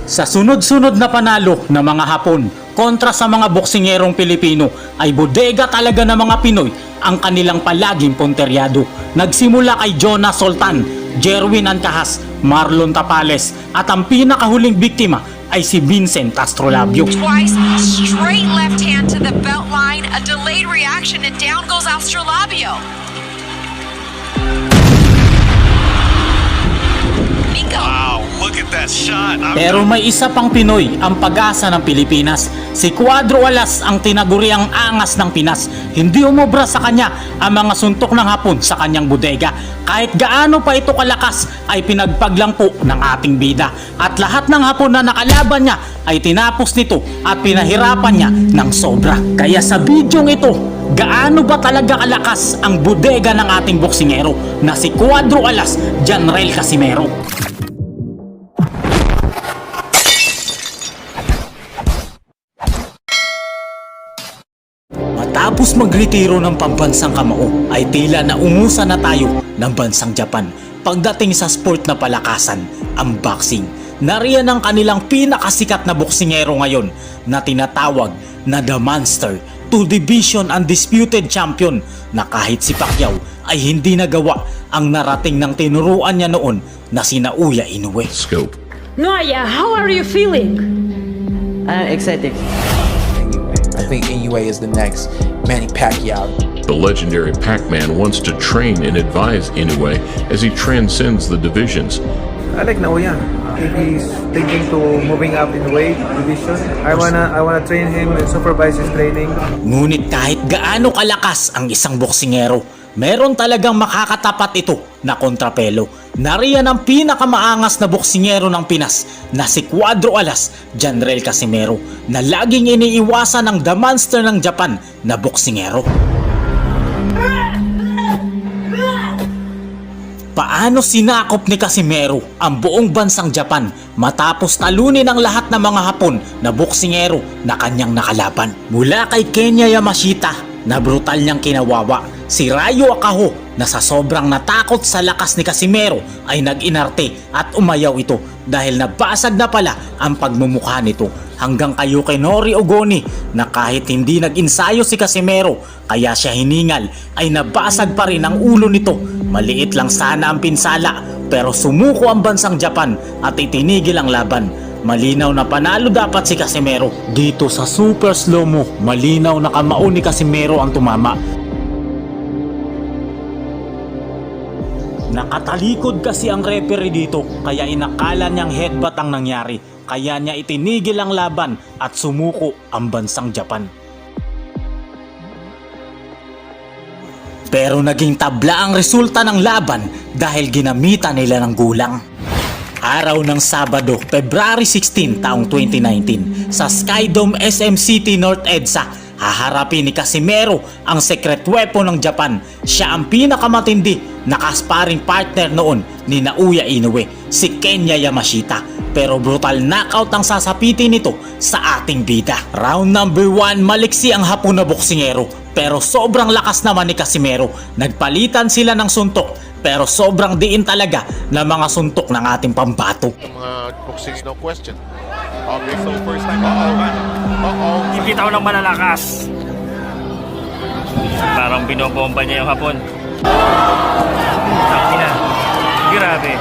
Sa sunod-sunod na panalo ng mga Hapon kontra sa mga boksingerong Pilipino ay bodega talaga ng mga Pinoy ang kanilang palaging punteryado. Nagsimula kay Jonah Sultan, Jerwin Ancahas, Marlon Tapales at ang pinakahuling biktima ay si Vincent Astrolabio. Twice, straight left hand to the belt line, a delayed reaction, and down goes Astrolabio. Nico. Wow, look at that shot. Pero may isa pang Pinoy ang pag-asa ng Pilipinas. Si Cuadro Alas ang tinaguriang angas ng Pinas. Hindi umobra sa kanya ang mga suntok ng Hapon sa kanyang bodega. Kahit gaano pa ito kalakas ay pinagpaglang po ng ating bida. At lahat ng Hapon na nakalaban niya ay tinapos nito at pinahirapan niya ng sobra. Kaya sa bidyong ito, gaano ba talaga kalakas ang bodega ng ating boksingero na si Cuadro Alas Janrel Casimero? Matapos magretiro ng pambansang kamao ay tila naungusan na tayo ng bansang Japan pagdating sa sport na palakasan, ang boxing. Nariyan ang kanilang pinakasikat na boksingero ngayon na tinatawag na The Monster, 2 Division Undisputed Champion, na kahit si Pacquiao ay hindi nagawa ang narating ng tinuruan niya noon na si Naoya Inoue. Scope. Noya, how are you feeling? I'm excited. I think Inoue is the next Manny Pacquiao. The legendary Pac-Man wants to train and advise Inoue as he transcends the divisions. I like Naoya. If he's thinking to moving up in the weight division, I wanna train him and supervise his training. Ngunit kahit gaano kalakas ang isang boksingero, meron talagang makakatapat ito na kontrapelo. Nariyan ang pinakamaangas na boksingero ng Pinas na si Cuadro Alas Janrel Casimero na laging iniiwasan ng The Monster ng Japan na boksingero. Paano sinakop ni Casimero ang buong bansang Japan matapos talunin ang lahat ng mga Hapon na boksingero na kanyang nakalaban? Mula kay Kenya Yamashita na brutal niyang kinawawa, si Ryo Akaho na sa sobrang natakot sa lakas ni Casimero ay nag-inarte at umayaw ito dahil nabasag na pala ang pagmumukha nito, hanggang kay Yukinori Ogoni na kahit hindi nag-insayo si Casimero kaya siya hiningal ay nabasag pa rin ang ulo nito. Maliit lang sana ang pinsala pero sumuko ang bansang Japan at itinigil ang laban. Malinaw na panalo dapat si Casimero. Dito sa super slow-mo, malinaw na kamao ni Casimero ang tumama. Nakatalikod kasi ang referee dito kaya inakala niyang headbutt ang nangyari. Kaya niya itinigil ang laban at sumuko ang bansang Japan. Pero naging tabla ang resulta ng laban dahil ginamitan nila ng gulang. Araw ng Sabado, February 16, taong 2019, sa Skydome SM City North EDSA, haharapin ni Casimero ang secret weapon ng Japan. Siya ang pinakamatindi na kasparing partner noon ni Naoya Inoue, si Kenya Yamashita. Pero brutal knockout ang sasapitin nito sa ating bida. Round number 1, maliksi ang Hapon na boksingero pero sobrang lakas naman ni Casimero. Nagpalitan sila ng suntok pero sobrang diin talaga na mga suntok ng ating pambato. Mga boxing, no question. Okay, so first time. Uh-oh. Nakita ko ng malalakas. Parang binobomba niya yung Hapon. Takina. Grabe.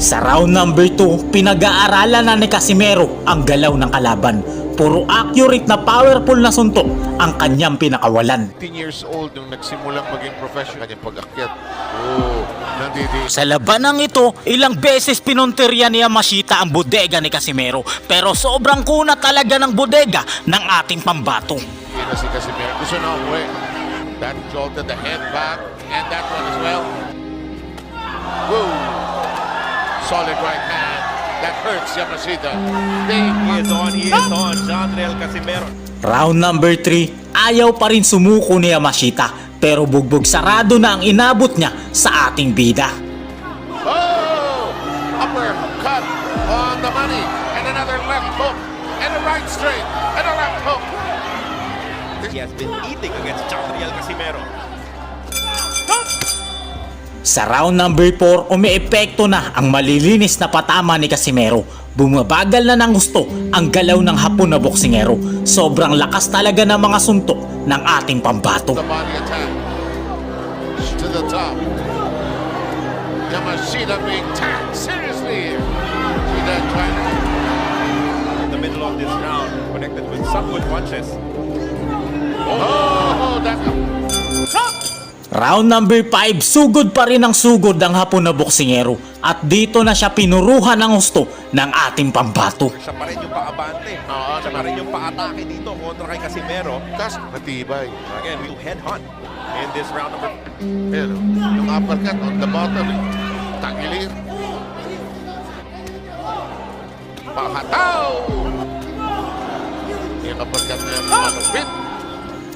Sa round number 2, pinag-aaralan na ni Casimero ang galaw ng kalaban. Puro accurate na powerful na suntok ang kanyang pinakawalan. 10 years old nung nagsimulang maging professional, kanyang pag-akyat. Oh, nandito. Sa labanang ito, ilang beses pinunteriya ni Yamashita ang bodega ni Casimero pero sobrang kuna talaga ng bodega ng ating pambato. Hindi na si Casimero. Gusto na umuwi. That jolted the head back and that one as well. Woo! Solid right hand. That hurts Yamashita. He is on. Janrel Casimero. Round number 3, ayaw pa rin sumuko ni Yamashita pero bugbog sarado na ang inabot niya sa ating bida. Oh! Upper cut on the money. And another left hook. And a right straight. And a left hook. He has been eating against Janrel Casimero. Sa round number 4, umiepekto na ang malilinis na patama ni Casimero. Bumabagal na ng gusto ang galaw ng Hapon na boksingero. Sobrang lakas talaga ng mga suntok ng ating pambato. The body attack to the top. Yamashita being tagged seriously here. See that trying to In the middle of this round, connected with some good punches. oh, that Round number 5, sugod pa rin ang sugod ang Hapon na boksingero. At dito na siya pinuruhan ng gusto ng ating pambato. Siya pa rin yung paabante. Oo, Siya pa rin yung paatake dito kontra kay Casimero. kas matibay. Again, we'll headhunt in this round number. Pero, yung uppercut on the bottom, tagilir. Pahataw! Yung uppercut niya, malupit.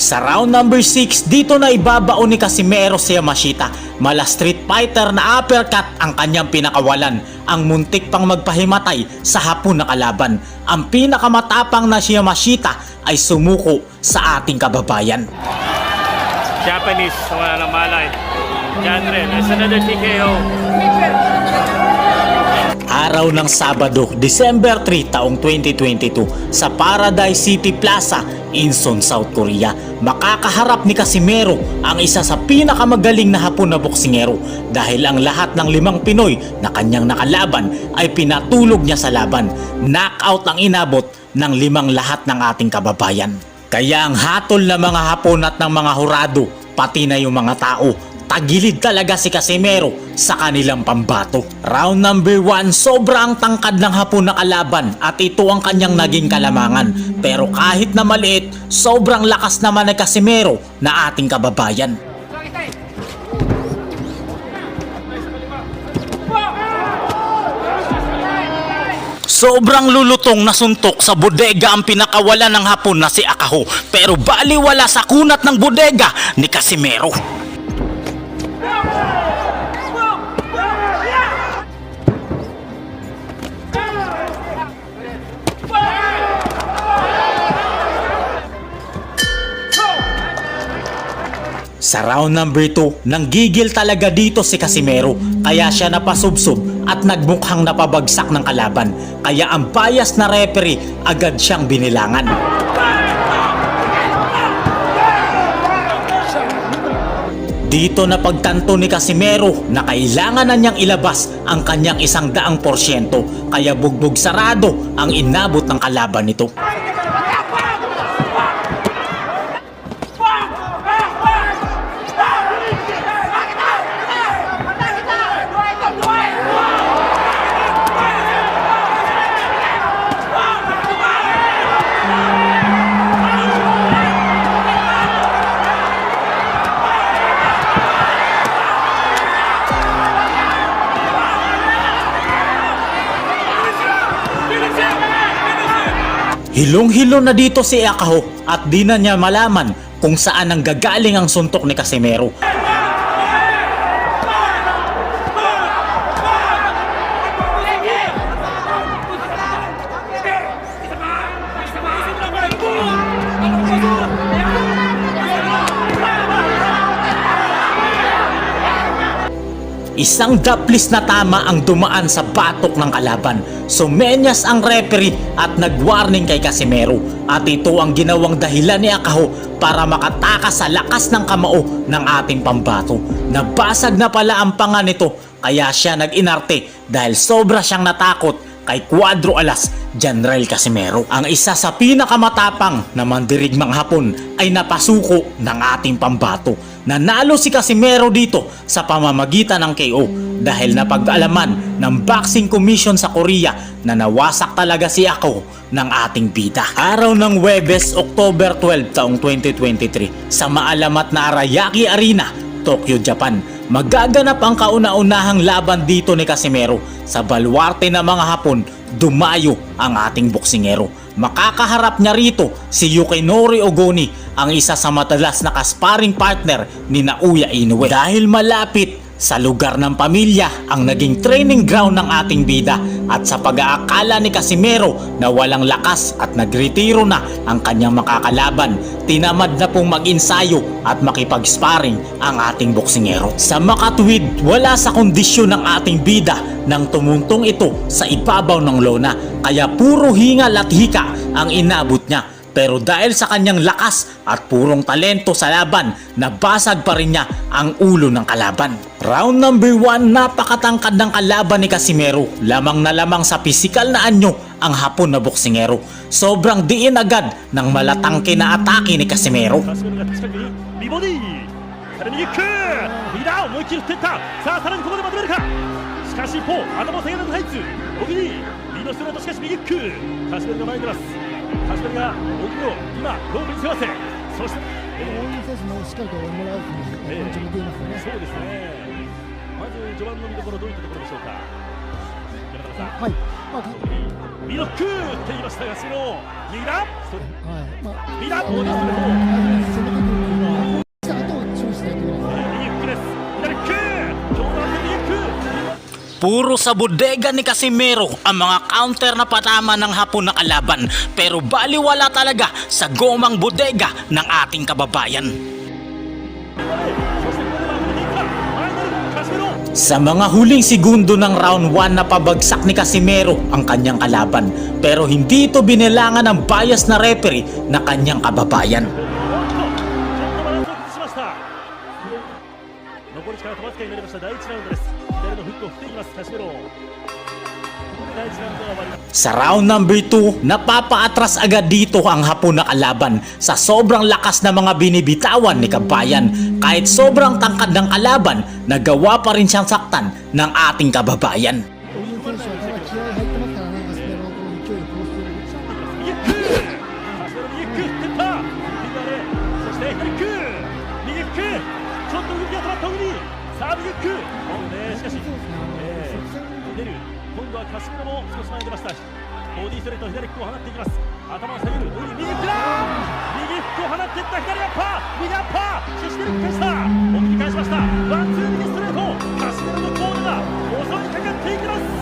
Sa round number 6, dito na ibabao ni Casimero si Yamashita. Mala street fighter na uppercut ang kanyang pinakawalan. Ang muntik pang magpahimatay sa Hapon na kalaban. Ang pinakamatapang na si Yamashita ay sumuko sa ating kababayan. Japanese, wala nang malay. Jandre, that's another TKO. Araw ng Sabado, December 3 taong 2022 sa Paradise City Plaza, Incheon, South Korea. Makakaharap ni Casimero ang isa sa pinakamagaling na Hapon na boksingero dahil ang lahat ng 5 Pinoy na kanyang nakalaban ay pinatulog niya sa laban. Knockout ang inabot ng 5 lahat ng ating kababayan. Kaya ang hatol ng mga Hapon at ng mga hurado, pati na yung mga tao, tagilid talaga si Casimero sa kanilang pambato. Round number 1, sobrang tangkad ng Hapon na kalaban at ito ang kanyang naging kalamangan. Pero kahit na maliit, sobrang lakas naman ni Casimero na ating kababayan. Sobrang lulutong na suntok sa bodega ang pinakawalan ng Hapon na si Akaho, pero baliwala sa kunat ng bodega ni Casimero. Sa round number 2, nanggigil talaga dito si Casimero kaya siya napasubsob at nagmukhang napabagsak ng kalaban. Kaya ang bias na referee agad siyang binilangan. Dito na pagtanto ni Casimero na kailangan na niyang ilabas ang kanyang 100% kaya bugbog sarado ang inabot ng kalaban nito. Hilong-hilo na dito si Akaho at di na niya malaman kung saan ang gagaling ang suntok ni Casimero. Isang daplis na tama ang dumaan sa batok ng kalaban. Sumenyas ang referee at nag-warning kay Casimero. At ito ang ginawang dahilan ni Akaho para makatakas sa lakas ng kamao ng ating pambato. Nabasag na pala ang panga nito kaya siya nag-inarte dahil sobra siyang natakot kay Cuadro Alas General Casimero. Ang isa sa pinakamatapang na mandirigmang Hapon ay napasuko ng ating pambato. Nanalo si Casimero dito sa pamamagitan ng KO dahil napag-alaman ng Boxing Commission sa Korea na nawasak talaga si Akaho ng ating bida. Araw ng Huwebes, October 12 taong 2023 sa maalamat na Arayaki Arena, Tokyo, Japan. Magaganap ang kauna-unahang laban dito ni Casimero. Sa baluarte ng mga Hapon, dumayo ang ating boksingero. Makakaharap niya rito si Yukinori Ogoni, ang isa sa madalas na kasparing partner ni Naoya Inoue. Dahil malapit Sa lugar ng pamilya ang naging training ground ng ating bida at sa pag-aakala ni Casimero na walang lakas at nagretiro na ang kanyang makakalaban, tinamad na pong mag-insayo at makipag-sparring ang ating boksingero. Sa makatuwid, wala sa kondisyon ng ating bida nang tumuntong ito sa ibabaw ng lona, kaya puro hingal at hika ang inabot niya. Pero dahil sa kanyang lakas at purong talento sa laban, nabasag pa rin niya ang ulo ng kalaban. Round number 1, napakatangkad ng kalaban ni Casimero. Lamang na lamang sa pisikal na anyo ang Hapon na boksingero. Sobrang diin agad ng malatangke na atake ni Casimero. カシメロが近くに美ボディさらにキック右だ思いっきり振っていったさあさらにここでまとめるかしかし一方頭を下げられたタイツ小木に右のストレートしかし右キックカシメロが前に出ますカシメロが小木を今ロープに背負わせそして応援選手もしっかりともらうという気持ちも出ますね。そうですねまず序盤の見どころどういったところでしょうか山田さんはい。まあ、ミドルクーって言いましたがその右だはい。まあ、右だボディストレート攻めてくるした後を注意しないといけないですね。右フックです左キック上段で右フック Puro sa bodega ni Casimero ang mga counter na patama ng Hapon na kalaban, pero baliwala talaga sa gomang bodega ng ating kababayan. Sa mga huling segundo ng round 1 na pabagsak ni Casimero ang kanyang kalaban, pero hindi ito binilangan ng bias na referee na kanyang kababayan. 残り時間とわずかになりました第1ラウンドです左のフックを振っていきますカシメロここで第1ラウンドが終わります Sa round number 2, napapaatras agad dito ang Hapon na kalaban sa sobrang lakas na mga binibitawan ni Kabayan. Kahit sobrang tangkad ng kalaban, nagawa pa rin siyang saktan ng ating kababayan. 応援選手はまだ気合い入ってますからね、カスペロの勢いを殺している。右フックカシメロ右フック振っていった左そして左フック右フックちょっと動きが止まった小栗さあ右フックしかし出る今度はカシメロも少し前に出ましたボディストレート左フックを放っていきます頭を下げる右フックだ右フックを放っていった左アッパー右アッパーししてる返した奥に返しましたワンツー右ストレートカシメロのコールが襲いかかっていきます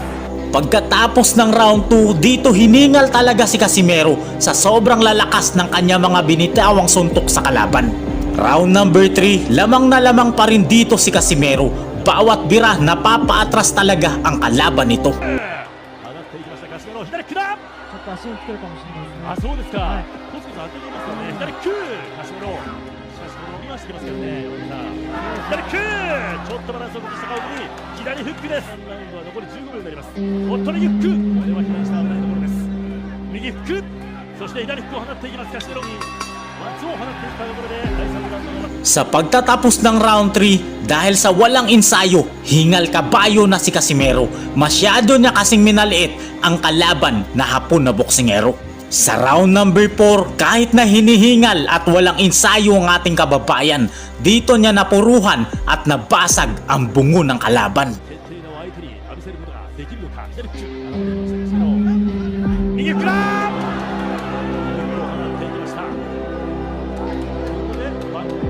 Pagkatapos ng round 2, dito hiningal talaga si Casimero sa sobrang lalakas ng kanya mga binitawang suntok sa kalaban. Round number 3, lamang na lamang pa rin dito si Casimero. Bawat bira napapaatras talaga ang kalaban nito. 上がっていきましたカシメロ左キックだちょっと足をつけるかもしれないですね。あ、そうですか。コツコツ当てていますよね。左キュー、カシメロ。しかしこれ伸びましてますけどね。左キュー、ちょっとバランスを崩した顔に左フックです。ラウンドは残り15秒になります。おっと右フック、これは避難した危ないところです。右フック、そして左フックを放っていきますカシメロに。ワンツーを放っていったところで第3ラウンドが終わります。 Sa pagtatapos ng round 3, dahil sa walang ensayo, hingal kabayo na si Casimero. Masyado niya kasing minaliit ang kalaban na Hapon na boksingero. Sa round number 4, kahit na hinihingal at walang ensayo ang ating kababayan, dito niya napuruhan at nabasag ang bungo ng kalaban. 決定の相手に浴びせることができるのか左フック右フックだ放っていきましたここでバック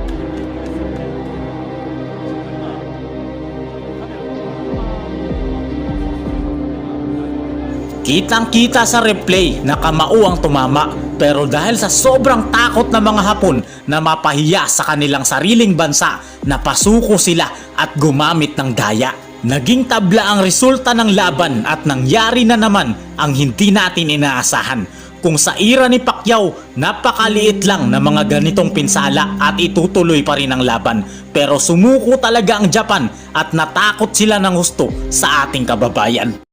Kitang-kita sa replay na kamao ang tumama, pero dahil sa sobrang takot ng mga Hapon na mapahiya sa kanilang sariling bansa, napasuko sila at gumamit ng daya. Naging tabla ang resulta ng laban at nangyari na naman ang hindi natin inaasahan. Kung sa ira ni Pacquiao, napakaliit lang na mga ganitong pinsala at itutuloy pa rin ang laban. Pero sumuko talaga ang Japan at natakot sila ng husto sa ating kababayan.